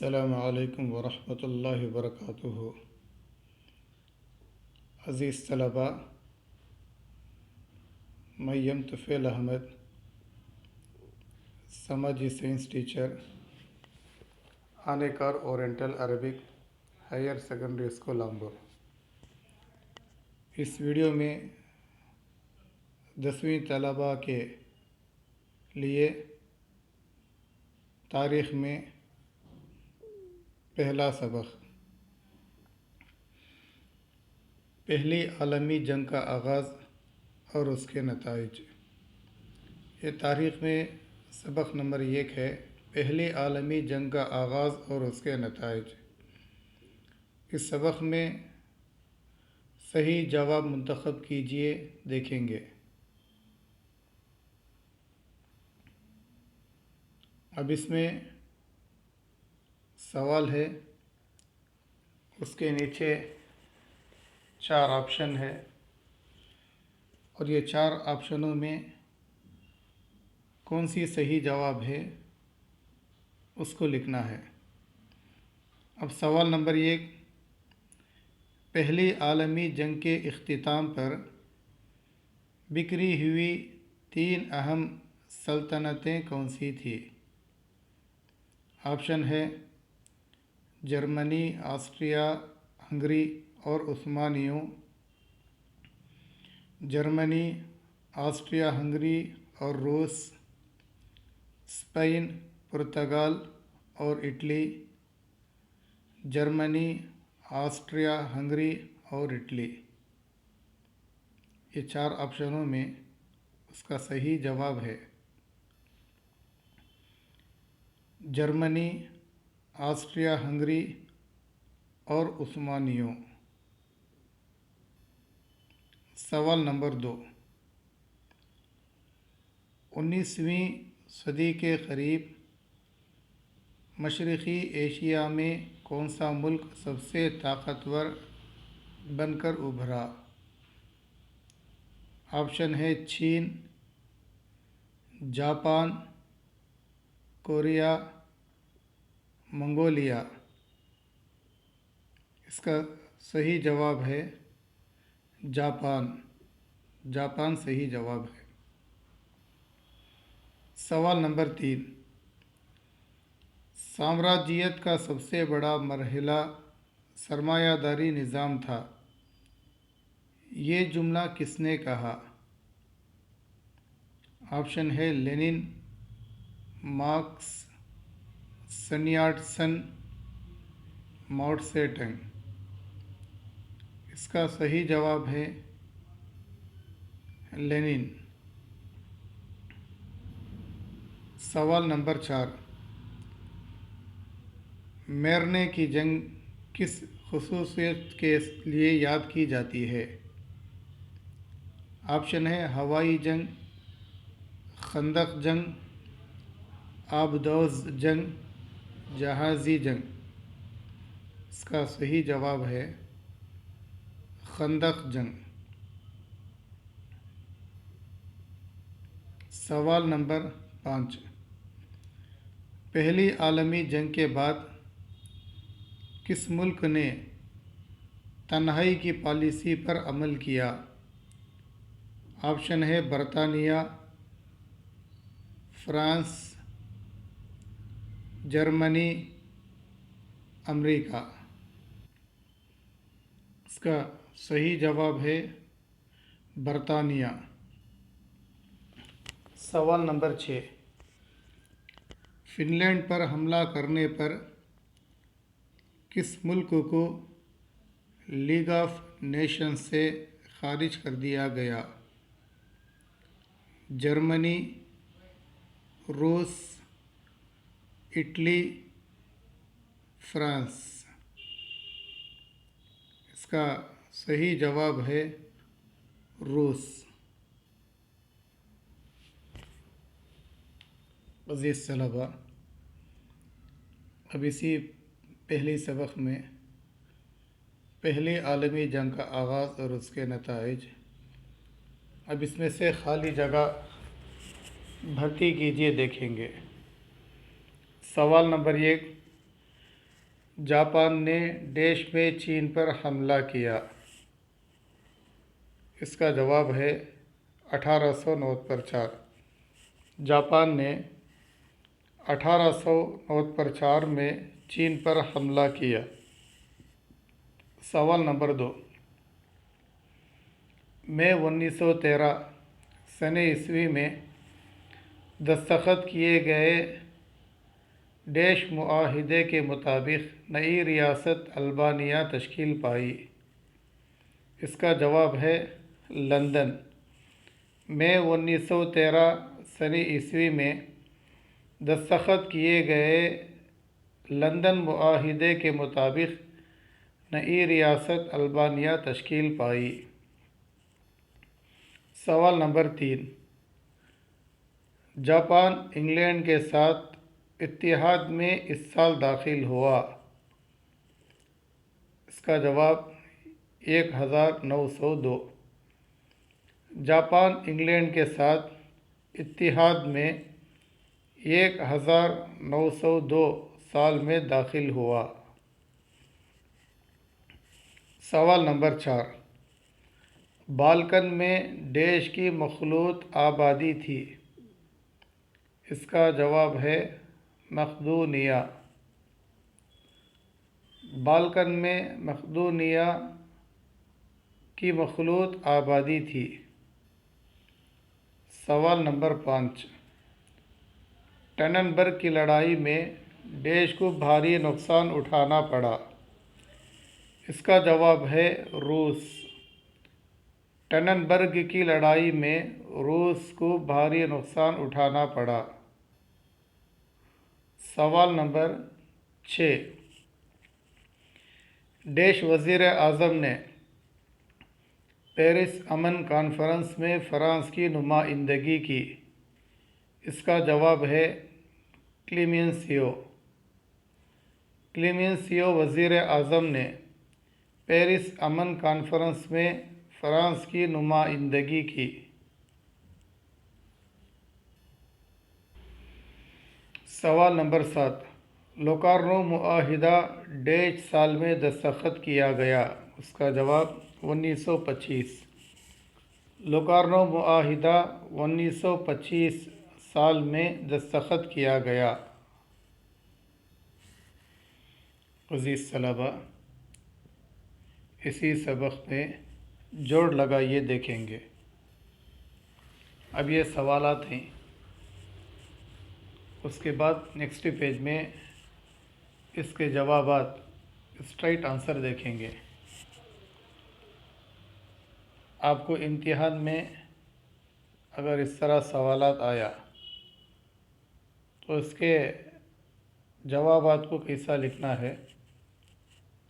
السلام علیکم ورحمۃ اللہ وبرکاتہ۔ عزیز طلباء، میں طفیل احمد، سماجی science teacher, Anaikar oriental Arabic higher secondary school Ambur. اس ویڈیو میں 10ویں طلباء کے لیے تاریخ میں پہلا سبق، پہلی عالمی جنگ کا آغاز اور اس کے نتائج۔ یہ تاریخ میں سبق نمبر 1 ہے، پہلی عالمی جنگ کا آغاز اور اس کے نتائج۔ اس سبق میں صحیح جواب منتخب کیجئے، دیکھیں گے۔ اب اس میں سوال ہے، اس کے نیچے 4 آپشن ہے، اور یہ 4 آپشنوں میں کون سی صحیح جواب ہے اس کو لکھنا ہے۔ اب سوال نمبر 1، پہلی عالمی جنگ کے اختتام پر بکھری ہوئی 3 اہم سلطنتیں کون سی تھیں؟ آپشن ہے جرمنی، آسٹریا ہنگری اور عثمانیوں۔ جرمنی، آسٹریا ہنگری اور روس، اسپین، پرتگال اور اٹلی۔ جرمنی، آسٹریا ہنگری اور اٹلی۔ یہ 4 آپشنوں میں اس کا صحیح جواب ہے جرمنی، آسٹریا ہنگری اور عثمانیوں۔ سوال نمبر 2، 19ویں صدی کے قریب مشرقی ایشیا میں کون سا ملک سب سے طاقتور بن کر ابھرا؟ آپشن ہے چین، جاپان، کوریا، منگولیا۔ اس کا صحیح جواب ہے جاپان۔ جاپان صحیح جواب ہے۔ سوال نمبر 3، سامراجیت کا سب سے بڑا مرحلہ سرمایہ داری نظام تھا، یہ جملہ کس نے کہا؟ آپشن ہے لینن، مارکس، سن یات سن، ماؤ سے ٹونگ۔ اس کا صحیح جواب ہے لینن۔ سوال نمبر 4، میرنے کی جنگ کس خصوصیت کے لیے یاد کی جاتی ہے؟ آپشن ہے ہوائی جنگ، خندق جنگ، آبدوز جنگ، جہازی جنگ۔ اس کا صحیح جواب ہے خندق جنگ۔ سوال نمبر 5، پہلی عالمی جنگ کے بعد کس ملک نے تنہائی کی پالیسی پر عمل کیا؟ آپشن ہے برطانیہ، فرانس، جرمنی، امریکہ۔ اس کا صحیح جواب ہے برطانیہ۔ سوال نمبر 6، فن لینڈ پر حملہ کرنے پر کس ملک کو لیگ آف نیشنز سے خارج کر دیا گیا؟ جرمنی، روس، اٹلی، فرانس۔ اس کا صحیح جواب ہے روس۔ عزیز طلباء، اب اسی پہلی سبق میں پہلی عالمی جنگ کا آغاز اور اس کے نتائج، اب اس میں سے خالی جگہ بھرتی کیجئے، دیکھیں گے۔ سوال نمبر 1، جاپان نے ڈیش میں چین پر حملہ کیا؟ اس کا جواب ہے 1894۔ جاپان نے 1894 میں چین پر حملہ کیا۔ سوال نمبر 2، مئی 1913 سن عیسوی میں دستخط کیے گئے ڈیش معاہدے کے مطابق نئی ریاست البانیہ تشکیل پائی؟ اس کا جواب ہے لندن۔ مئی 1913 سن عیسوی میں دستخط کیے گئے لندن معاہدے کے مطابق نئی ریاست البانیہ تشکیل پائی۔ سوال نمبر 3، جاپان انگلینڈ کے ساتھ اتحاد میں اس سال داخل ہوا؟ اس کا جواب 1902۔ جاپان انگلینڈ کے ساتھ اتحاد میں 1902 سال میں داخل ہوا۔ سوال نمبر 4، بالکن میں ڈیش کی مخلوط آبادی تھی؟ اس کا جواب ہے مقدونیہ۔ بالکن میں مقدونیہ کی مخلوط آبادی تھی۔ سوال نمبر 5، ٹننبرگ کی لڑائی میں ڈیش کو بھاری نقصان اٹھانا پڑا؟ اس کا جواب ہے روس۔ ٹننبرگ کی لڑائی میں روس کو بھاری نقصان اٹھانا پڑا۔ سوال نمبر 6، ڈیش وزیر اعظم نے پیرس امن کانفرنس میں فرانس کی نمائندگی کی؟ اس کا جواب ہے کلیمنسیو۔ کلیمنسیو وزیر اعظم نے پیرس امن کانفرنس میں فرانس کی نمائندگی کی۔ سوال نمبر 7، لوکارنو معاہدہ ڈیش سال میں دستخط کیا گیا؟ اس کا جواب 1925۔ لوکارنو معاہدہ 1925 سال میں دستخط کیا گیا۔ عزیز طلباء، اسی سبق میں جوڑ لگائیے دیکھیں گے۔ اب یہ سوالات ہیں، اس کے بعد نیکسٹ پیج میں اس کے جوابات اسٹرائٹ آنسر دیکھیں گے۔ آپ کو امتحان میں اگر اس طرح سوالات آیا تو اس کے جوابات کو کیسا لکھنا ہے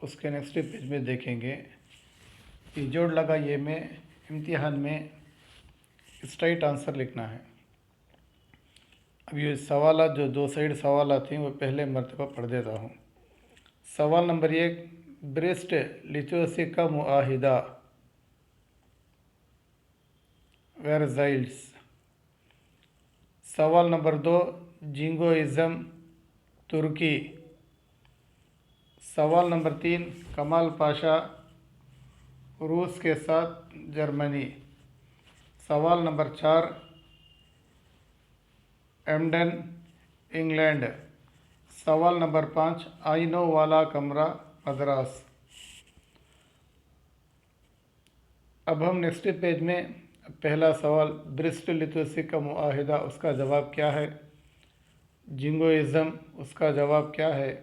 اس کے نیکسٹ پیج میں دیکھیں گے۔ یہ جوڑ لگائیے میں امتحان میں اسٹرائٹ آنسر لکھنا ہے۔ اب یہ سوالات جو 2 سائیڈ سوالات ہیں وہ پہلے مرتبہ پڑھ دیتا ہوں۔ سوال نمبر 1، بریسٹ لیٹوسی کا معاہدہ ورسائلز۔ سوال نمبر 2، جنگوئزم ترکی۔ سوال نمبر 3، کمال پاشا روس کے ساتھ جرمنی۔ سوال نمبر 4، ایمڈن انگلینڈ۔ سوال نمبر 5، آئینو والا کمرہ مدراس۔ اب ہم نیکسٹ پیج میں پہلا سوال بریسٹ لیٹوسی کا معاہدہ، اس کا جواب کیا ہے؟ جنگوئزم، اس کا جواب کیا ہے؟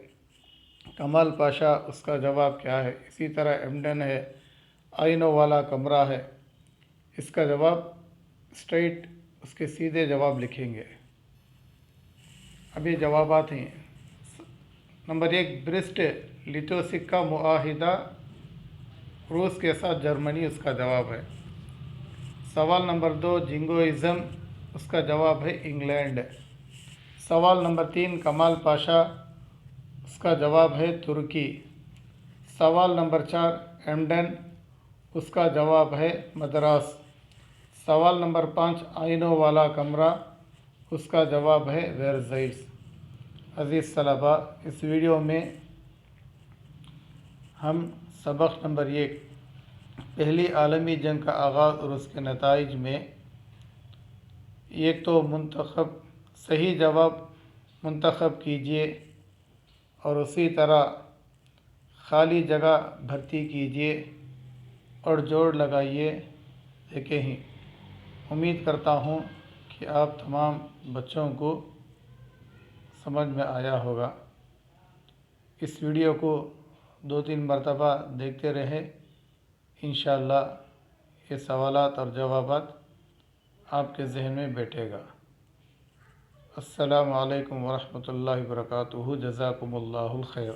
کمال پاشا، اس کا جواب کیا ہے؟ اسی طرح ایمڈن ہے، آئینو والا کمرہ ہے، اس کا جواب اسٹریٹ اس کے سیدھے جواب لکھیں گے۔ اب یہ جوابات ہیں۔ نمبر 1، بریسٹ لیٹوسی کا معاہدہ روس کے ساتھ جرمنی، اس کا جواب ہے۔ سوال نمبر 2، جنگوئزم، اس کا جواب ہے انگلینڈ۔ سوال نمبر 3، کمال پاشا، اس کا جواب ہے ترکی۔ سوال نمبر 4، ایمڈن، اس کا جواب ہے مدراس۔ سوال نمبر 5، آئینو والا کمرہ، اس کا جواب ہے ورسائلز۔ عزیز طلباء، اس ویڈیو میں ہم سبق نمبر 1 پہلی عالمی جنگ کا آغاز اور اس کے نتائج میں ایک تو صحیح جواب منتخب کیجیے اور اسی طرح خالی جگہ بھرتی کیجیے اور جوڑ لگائیے دیکھیں ہی۔ امید کرتا ہوں کہ آپ تمام بچوں کو سمجھ میں آیا ہوگا۔ اس ویڈیو کو 2-3 مرتبہ دیکھتے رہے، انشاءاللہ یہ سوالات اور جوابات آپ کے ذہن میں بیٹھے گا۔ السلام علیکم ورحمۃ اللہ وبرکاتہ، جزاکم اللہ الخیر۔